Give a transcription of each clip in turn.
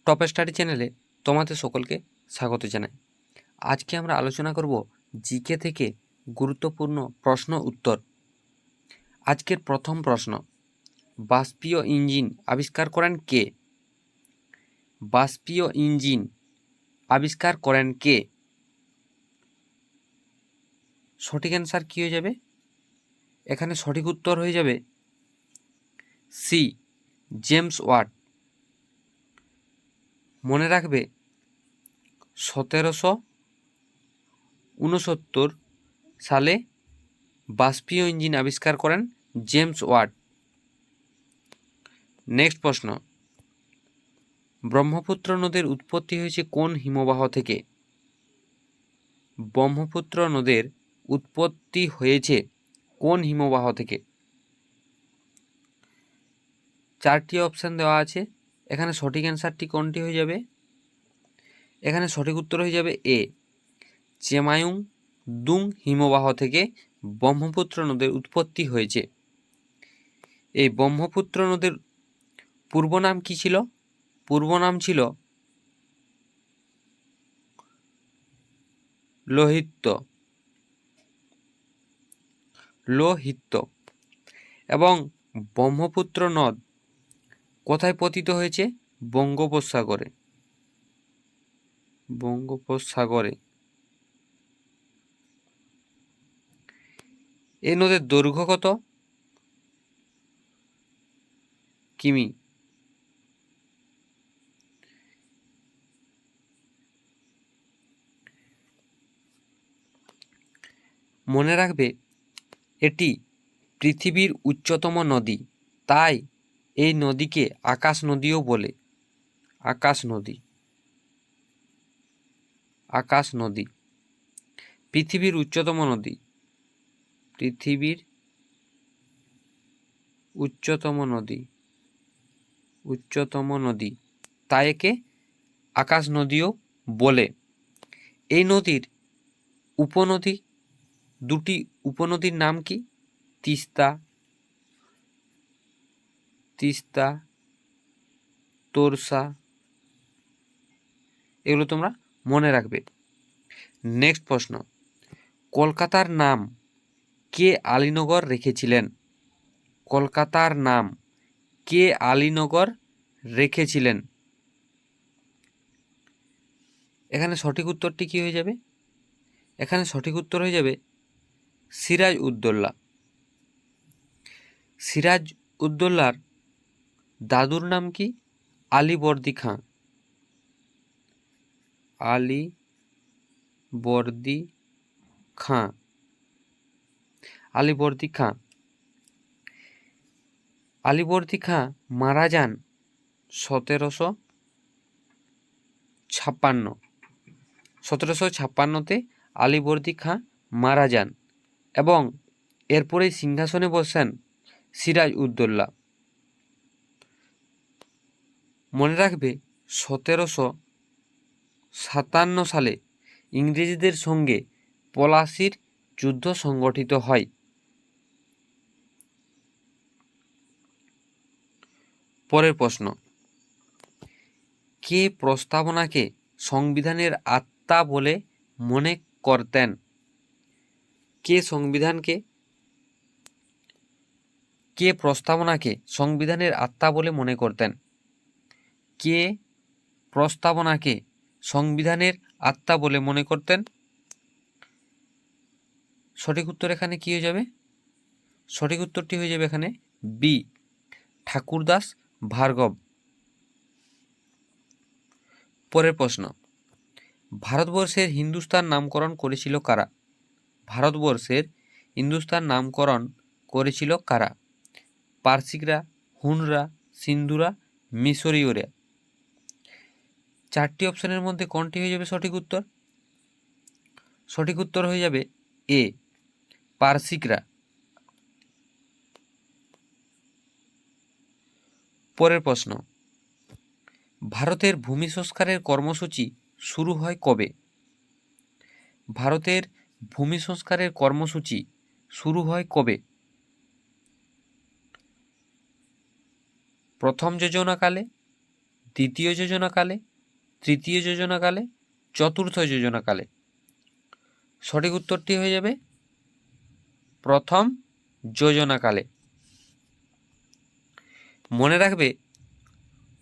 Top study চ্যানেলে তোমাদের সকলকে স্বাগত জানাই। আজকে আমরা আলোচনা করব জিকে থেকে গুরুত্বপূর্ণ প্রশ্ন উত্তর। আজকের প্রথম প্রশ্ন, বাষ্পীয় ইঞ্জিন আবিষ্কার করেন কে? বাষ্পীয় ইঞ্জিন আবিষ্কার করেন কে? সঠিক অ্যান্সার কী হয়ে যাবে? এখানে সঠিক উত্তর হয়ে যাবে সি, জেমস ওয়াট। মনে রাখবে 1769 সালে বাষ্পীয় ইঞ্জিন আবিষ্কার করেন জেমস ওয়াট। নেক্সট প্রশ্ন, ব্রহ্মপুত্র নদীর উৎপত্তি হয়েছে কোন হিমবাহ থেকে? ব্রহ্মপুত্র নদীর উৎপত্তি হয়েছে কোন হিমবাহ থেকে? চারটি অপশান দেওয়া আছে, এখানে সঠিক অ্যান্সারটি কোনটি হয়ে যাবে? এখানে সঠিক উত্তর হয়ে যাবে এ, চেমায়ুং দুং হিমবাহ থেকে ব্রহ্মপুত্র নদীর উৎপত্তি হয়েছে। এই ব্রহ্মপুত্র নদীর পূর্ব নাম কি ছিল? পূর্ব নাম ছিল লোহিত্য। এবং ব্রহ্মপুত্র নদ কোথায় পতিত হয়েছে? বঙ্গোপসাগরে। এই নদের দৈর্ঘ্য কত কিমি? মনে রাখবে এটি পৃথিবীর উচ্চতম নদী, তাই এই নদীকে আকাশ নদীও বলে। আকাশ নদী পৃথিবীর উচ্চতম নদী, তাই একে আকাশ নদীও বলে। এই নদীর দুটি উপনদীর নাম কি? তিস্তা, তোরসা, এগুলো তোমরা মনে রাখবে। নেক্সট প্রশ্ন, কলকাতার নাম কে আলীনগর রেখেছিলেন? কলকাতার নাম কে আলীনগর রেখেছিলেন? এখানে সঠিক উত্তরটি কি হয়ে যাবে? এখানে সঠিক উত্তর হয়ে যাবে সিরাজ উদ্দৌলা। সিরাজ উদ্দৌলার দাদুর নাম কি? আলীবর্দী খাঁ। আলীবর্দী খাঁ মারা যান 1756। আলীবর্দী খাঁ মারা যান এবং এরপরেই সিংহাসনে বসেন সিরাজ উদ্দৌলা। মনে রাখবে 1757 সালে ইংরেজদের সঙ্গে পলাশির যুদ্ধ সংগঠিত হয়। পরের প্রশ্ন, কে প্রস্তাবনাকে সংবিধানের আত্মা বলে মনে করতেন? কে প্রস্তাবনাকে সংবিধানের আত্মা বলে মনে করতেন? কে প্রস্তাবনাকে সংবিধানের আত্মা বলে মনে করতেন? সঠিক উত্তর এখানে কি হয়ে যাবে? সঠিক উত্তরটি হয়ে যাবে এখানে বি, ঠাকুরদাস ভার্গব। পরের প্রশ্ন, ভারতবর্ষের হিন্দুস্তান নামকরণ করেছিল কারা? ভারতবর্ষের হিন্দুস্তান নামকরণ করেছিল কারা? পারসিকরা, হুনরা, সিন্ধুরা, মিশরীয়রা। চারটি অপশনের মধ্যে কোনটি হয়ে যাবে সঠিক উত্তর? সঠিক উত্তর হয়ে যাবে এ, পারসিকরা। পরের প্রশ্ন, ভারতের ভূমি সংস্কারের কর্মসূচি শুরু হয় কবে? ভারতের ভূমি সংস্কারের কর্মসূচি শুরু হয় কবে? প্রথম যোজনাকালে, দ্বিতীয় যোজনাকালে, তৃতীয় যোজনাকালে, চতুর্থ যোজনাকালে? সঠিক উত্তরটি হয়ে যাবে প্রথম যোজনাকালে। মনে রাখবে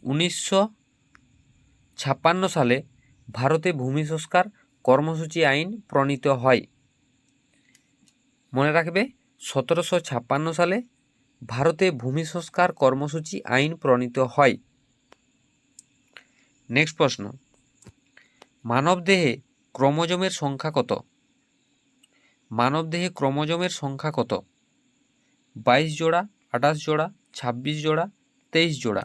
1956 সালে ভারতে ভূমি সংস্কার কর্মসূচি আইন প্রণীত হয়। মনে রাখবে 1756 সালে ভারতে ভূমি সংস্কার কর্মসূচি আইন প্রণীত হয়। নেক্সট প্রশ্ন, মানবদেহে ক্রোমোজোমের সংখ্যা কত? মানবদেহে ক্রোমোজোমের সংখ্যা কত? 22 জোড়া, 28 জোড়া, 26 জোড়া, 23 জোড়া?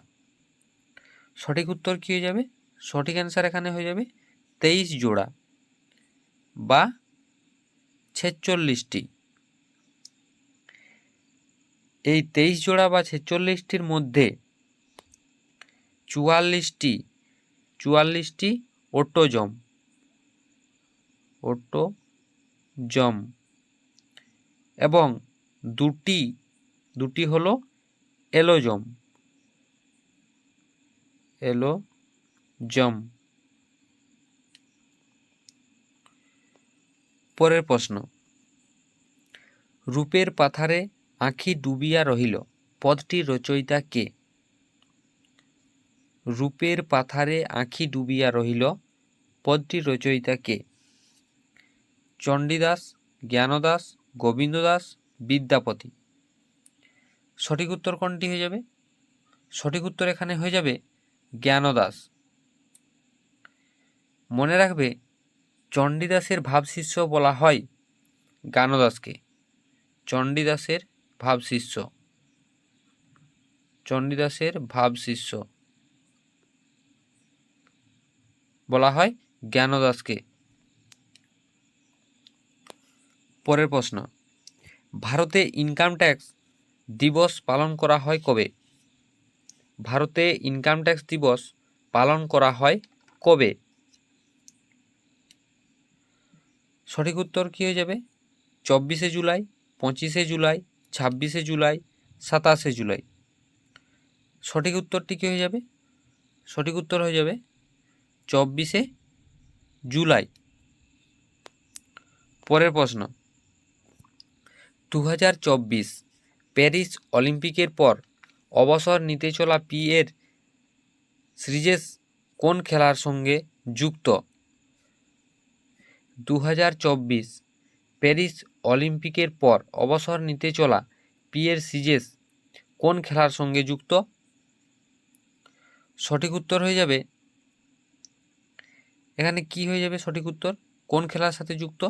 সঠিক উত্তর কী হয়ে যাবে? সঠিক অ্যান্সার এখানে হয়ে যাবে 23 জোড়া বা 46টি। এই 23 জোড়া বা 46টির মধ্যে 44টি অটোজম এবং দুটি হলো এলোজম। পরের প্রশ্ন, রূপের পাথারে আঁখি ডুবিয়া রহিল পদটির রচয়িতা কে? রূপের পাথারে আঁখি ডুবিয়া রহিল পদটির রচয়িতা কে? চণ্ডীদাস, জ্ঞানদাস, গোবিন্দদাস, বিদ্যাপতি? সঠিক উত্তর কোনটি হয়ে যাবে? সঠিক উত্তর এখানে হয়ে যাবে জ্ঞানদাস। মনে রাখবে চণ্ডীদাসের ভাবশিষ্য বলা হয় জ্ঞানদাসকে। চণ্ডীদাসের ভাবশিষ্য বলা হয় জ্ঞানদাসকে। পরের প্রশ্ন, ভারতে ইনকাম ট্যাক্স দিবস পালন করা হয় কবে? ভারতে ইনকাম ট্যাক্স দিবস পালন করা হয় কবে? সঠিক উত্তর কী হয়ে যাবে? 24শে জুলাই, 25শে জুলাই, 26শে জুলাই, 27শে জুলাই? সঠিক উত্তরটি কী হয়ে যাবে? সঠিক উত্তর হয়ে যাবে 24শে জুলাই। পরের প্রশ্ন, 2024 প্যারিস অলিম্পিকের পর অবসর নিতে চলা পিয়ের সিরিজেস কোন খেলার সঙ্গে যুক্ত? 2024 প্যারিস অলিম্পিকের পর অবসর নিতে চলা পিয়ের সিরিজেস কোন খেলার সঙ্গে যুক্ত? সঠিক উত্তর হয়ে যাবে এখানে কি হয়ে যাবে? সঠিক উত্তর কোন খেলার সাথে যুক্ত?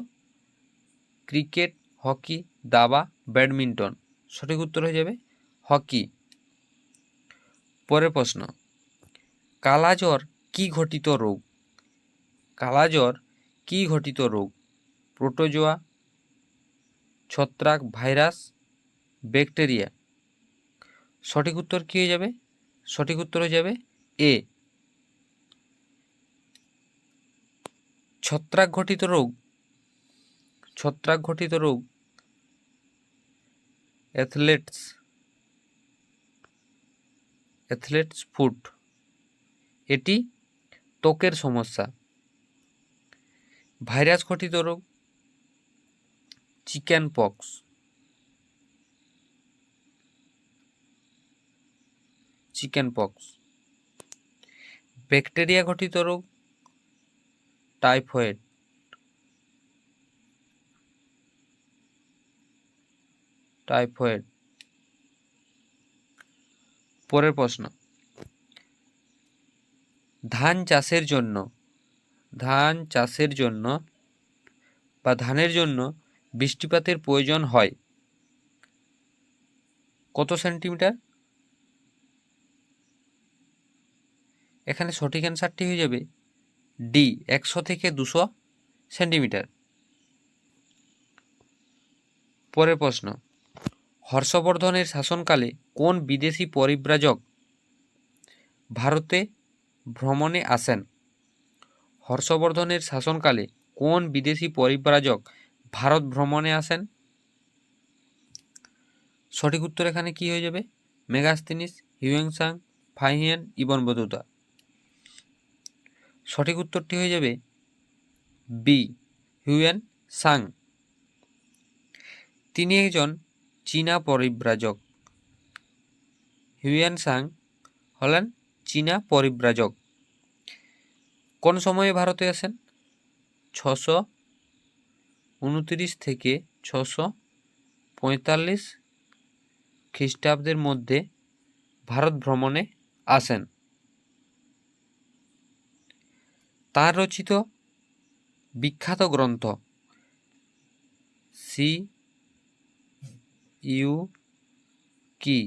ক্রিকেট, হকি, দাবা, ব্যাডমিন্টন? সঠিক উত্তর হয়ে যাবে হকি। পরের প্রশ্ন, কালাজ্বর কি ঘটিত রোগ? কালাজ্বর কি ঘটিত রোগ? প্রোটোজোয়া, ছত্রাক, ভাইরাস, ব্যাকটেরিয়া? সঠিক উত্তর কী হয়ে যাবে? সঠিক উত্তর হয়ে যাবে এ, ছত্রাক ঘটিত রোগ। ছত্রাক ঘটিত রোগ অ্যাথলেটস ফুট, এটি ত্বকের সমস্যা। ভাইরাস ঘটিত রোগ চিকেন পক্স। ব্যাকটেরিয়া ঘটিত রোগ টাইফয়েড। পরের প্রশ্ন, ধান চাষের জন্য বৃষ্টিপাতের প্রয়োজন হয় কত সেন্টিমিটার? এখানে সঠিক অ্যান্সারটি হয়ে যাবে ডি, 100 থেকে 200 সেন্টিমিটার। পরের প্রশ্ন, হর্ষবর্ধনের শাসনকালে কোন বিদেশি পরিব্রাজক ভারতে ভ্রমণে আসেন? হর্ষবর্ধনের শাসনকালে কোন বিদেশি পরিব্রাজক ভারত ভ্রমণে আসেন? সঠিক উত্তর এখানে কি হয়ে যাবে? Megasthenes, Hiuen Tsang, Fahien, Ibn Battuta? সঠিক উত্তরটি হয়ে যাবে বি, হিউয়েন সাং। তিনি একজন চীনা পরিব্রাজক। হিউয়েন সাং হলেন চীনা পরিব্রাজক। কোন সময়ে ভারতে আসেন? 629 থেকে 645 খ্রিস্টাব্দের মধ্যে ভারত ভ্রমণে আসেন। তার রচিত বিখ্যাত গ্রন্থ সি ইউ কি?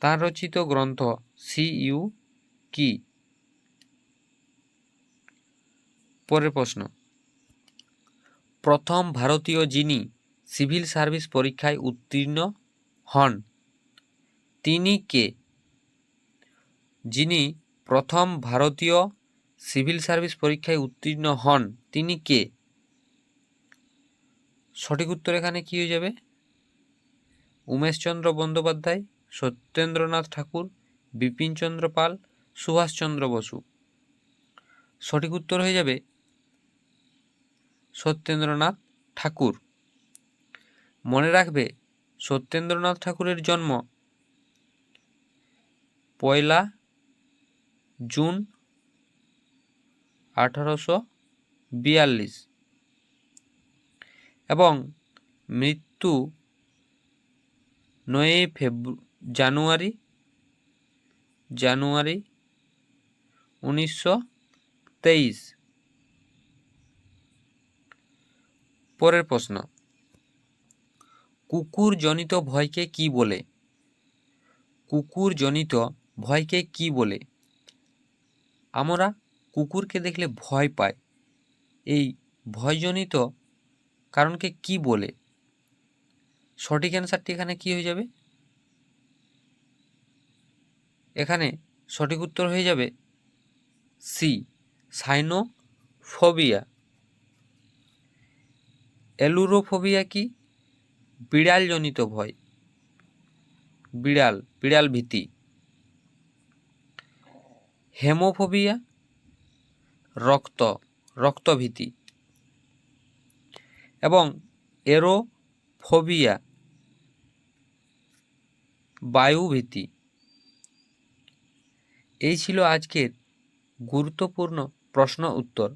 তার রচিত গ্রন্থ সি ইউ কি? পরের প্রশ্ন, প্রথম ভারতীয় যিনি সিভিল সার্ভিস পরীক্ষায় উত্তীর্ণ হন তিনি কে? যিনি প্রথম ভারতীয় সিভিল সার্ভিস পরীক্ষায় উত্তীর্ণ হন তিনি কে? সঠিক উত্তর এখানে কি হয়ে যাবে? উমেশচন্দ্র বন্দ্যোপাধ্যায়, সত্যেন্দ্রনাথ ঠাকুর, বিপিনচন্দ্র পাল, সুভাষচন্দ্র বসু। সঠিক উত্তর হয়ে যাবে সত্যেন্দ্রনাথ ঠাকুর। মনে রাখবে, সত্যেন্দ্রনাথ ঠাকুরের জন্ম 1 জুন 1842 এবং মৃত্যু 9 জানুয়ারি 1923। পরের প্রশ্ন, কুকুরজনিত ভয়কে কি বলে? কুকুরজনিত ভয়কে কি বলে? আমরা কুকুরকে দেখলে ভয় পাই, এই ভয়জনিত কারণকে কি বলে? সঠিক অ্যান্সারটি এখানে কি হয়ে যাবে? এখানে সঠিক উত্তর হয়ে যাবে সি, সাইনোফোবিয়া। এলুরোফোবিয়া কি? বিড়ালজনিত ভয়, বিড়াল ভীতি। হেমোফোবিয়া রক্তভীতি এবং এরোফোবিয়া বায়ুভীতি। এই ছিল আজকের গুরুত্বপূর্ণ প্রশ্ন উত্তর।